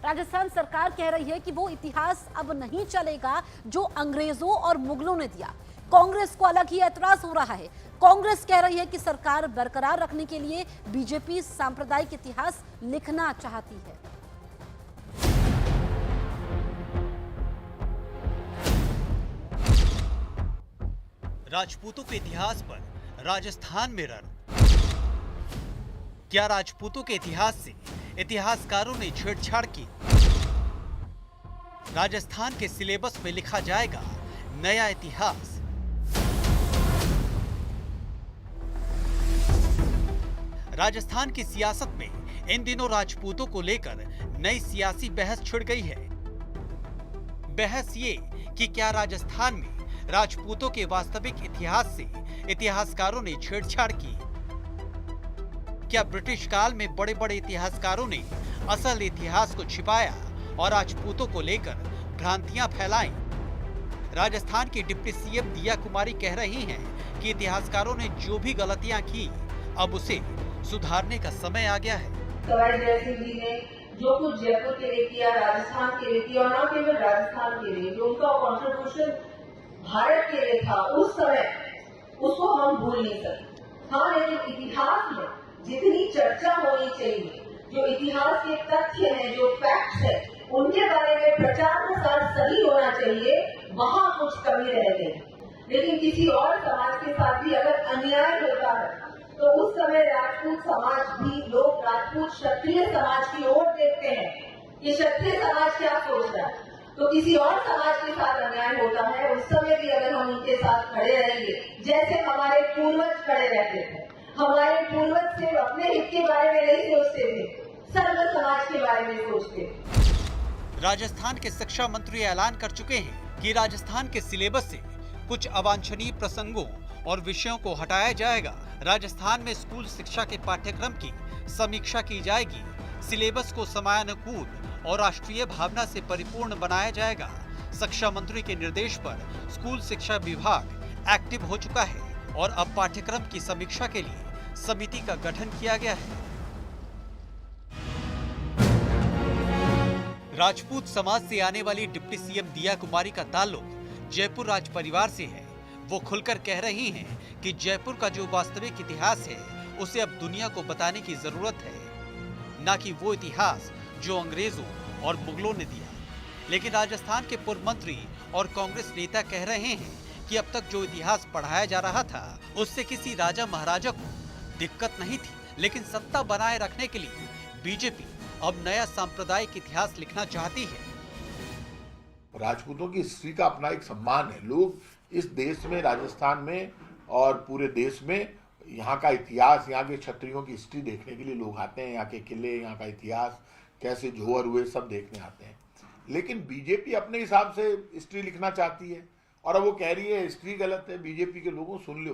राजस्थान सरकार कह रही है कि वो इतिहास अब नहीं चलेगा जो अंग्रेजों और मुगलों ने दिया। कांग्रेस को अलग ही ऐतराज हो रहा है। कांग्रेस कह रही है कि सरकार बरकरार रखने के लिए बीजेपी सांप्रदायिक इतिहास लिखना चाहती है। राजपूतों के इतिहास पर राजस्थान में रण। क्या राजपूतों के इतिहास से इतिहासकारों ने छेड़छाड़ की? राजस्थान के सिलेबस में लिखा जाएगा नया इतिहास। राजस्थान की सियासत में इन दिनों राजपूतों को लेकर नई सियासी बहस छिड़ गई है। बहस ये कि क्या राजस्थान में राजपूतों के वास्तविक इतिहास से इतिहासकारों ने छेड़छाड़ की? क्या ब्रिटिश काल में बड़े बड़े इतिहासकारों ने असल इतिहास को छिपाया और राजपूतों को लेकर भ्रांतियां फैलाई? राजस्थान की डिप्टी सीएम दिया कुमारी कह रही हैं कि इतिहासकारों ने जो भी गलतियां की अब उसे सुधारने का समय आ गया है। सवाई जयसिंह जी ने जो कुछ जयपुर के लिए किया, राजस्थान के लिए किया, और न केवल राजस्थान के लिए, जो उनका कॉन्ट्रीब्यूशन भारत के लिए था उस समय, उसको हम भूल नहीं सकते। हाँ, लेकिन इतिहास में जितनी चर्चा होनी चाहिए, जो इतिहास के तथ्य हैं, जो फैक्ट्स हैं, उनके बारे में प्रचार प्रसार सही होना चाहिए, वहाँ कुछ कमी रह गई। लेकिन किसी और समाज के साथ भी अगर अन्याय होता है तो उस समय राजपूत समाज भी, लोग राजपूत क्षत्रिय समाज की ओर देखते हैं कि क्षत्रिय समाज क्या सोच रहा है। तो किसी और समाज के साथ अन्याय होता है, उस समय भी अगर हम उनके साथ खड़े रहेंगे, जैसे हमारे पूर्वज खड़े रहते थे। हमारे पूर्वज सिर्फ अपने हित के बारे में नहीं सोचते थे, सर्व समाज के बारे में सोचते थे। राजस्थान के शिक्षा मंत्री ऐलान कर चुके हैं कि राजस्थान के सिलेबस से कुछ अवांछनीय प्रसंगों और विषयों को हटाया जाएगा। राजस्थान में स्कूल शिक्षा के पाठ्यक्रम की समीक्षा की जाएगी। सिलेबस को समयानुकूल और राष्ट्रीय भावना से परिपूर्ण बनाया जाएगा। शिक्षा मंत्री के निर्देश पर स्कूल शिक्षा विभाग एक्टिव हो चुका है और अब पाठ्यक्रम की समीक्षा के लिए समिति का गठन किया गया है। राजपूत समाज से आने वाली डिप्टी सीएम दिया कुमारी का ताल्लुक जयपुर राज परिवार से है। वो खुलकर कह रही हैं कि जयपुर का जो वास्तविक इतिहास है उसे अब दुनिया को बताने की जरूरत है, न कि वो इतिहास जो अंग्रेजों और मुगलों ने दिया। लेकिन राजस्थान के पूर्व मंत्री और कांग्रेस नेता कह रहे हैं कि अब तक जो इतिहास पढ़ाया जा रहा था उससे किसी राजा महाराजा को दिक्कत नहीं थी, लेकिन सत्ता बनाए रखने के लिए बीजेपी अब नया सांप्रदायिक इतिहास लिखना चाहती है। राजपूतों की हिस्ट्री का अपना एक सम्मान है। लोग इस देश में, राजस्थान में और पूरे देश में यहाँ का इतिहास, यहाँ के क्षत्रियों की हिस्ट्री देखने के लिए लोग आते हैं। यहाँ के किले, यहाँ का इतिहास कैसे जोहर हुए, सब देखने आते हैं। लेकिन बीजेपी अपने हिसाब से हिस्ट्री लिखना चाहती है और अब वो कह रही है हिस्ट्री गलत है। बीजेपी के लोगों सुन लो,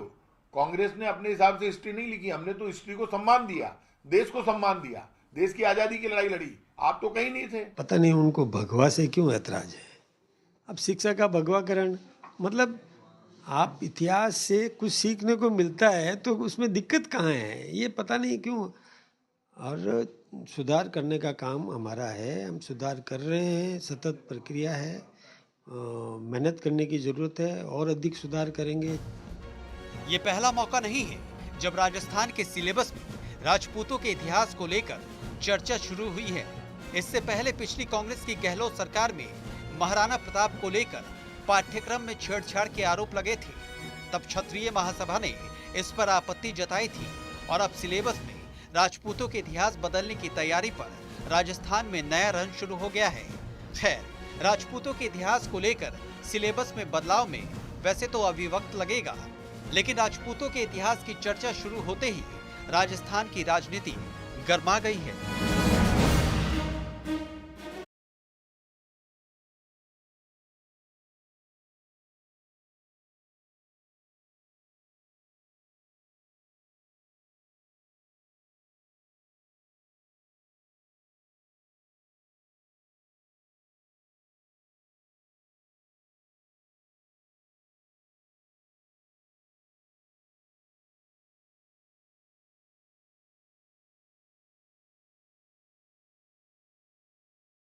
कांग्रेस ने अपने हिसाब से हिस्ट्री नहीं लिखी। हमने तो हिस्ट्री को सम्मान दिया, देश को सम्मान दिया, देश की आज़ादी की लड़ाई लड़ी। आप तो कहीं नहीं थे। पता नहीं उनको भगवा से क्यों ऐतराज है। अब शिक्षा का भगवाकरण, मतलब आप इतिहास से कुछ सीखने को मिलता है तो उसमें दिक्कत कहाँ है, ये पता नहीं क्यों। और सुधार करने का काम हमारा है, हम सुधार कर रहे हैं, सतत प्रक्रिया है, मेहनत करने की ज़रूरत है और अधिक सुधार करेंगे। ये पहला मौका नहीं है जब राजस्थान के सिलेबस में राजपूतों के इतिहास को लेकर चर्चा शुरू हुई है। इससे पहले पिछली कांग्रेस की गहलोत सरकार में महाराणा प्रताप को लेकर पाठ्यक्रम में छेड़छाड़ के आरोप लगे थे। तब क्षत्रिय महासभा ने इस पर आपत्ति जताई थी और अब सिलेबस में राजपूतों के इतिहास बदलने की तैयारी पर राजस्थान में नया रन शुरू हो गया है। खैर, राजपूतों के इतिहास को लेकर सिलेबस में बदलाव में वैसे तो अभी वक्त लगेगा, लेकिन राजपूतों के इतिहास की चर्चा शुरू होते ही राजस्थान की राजनीति गर्मा गई है।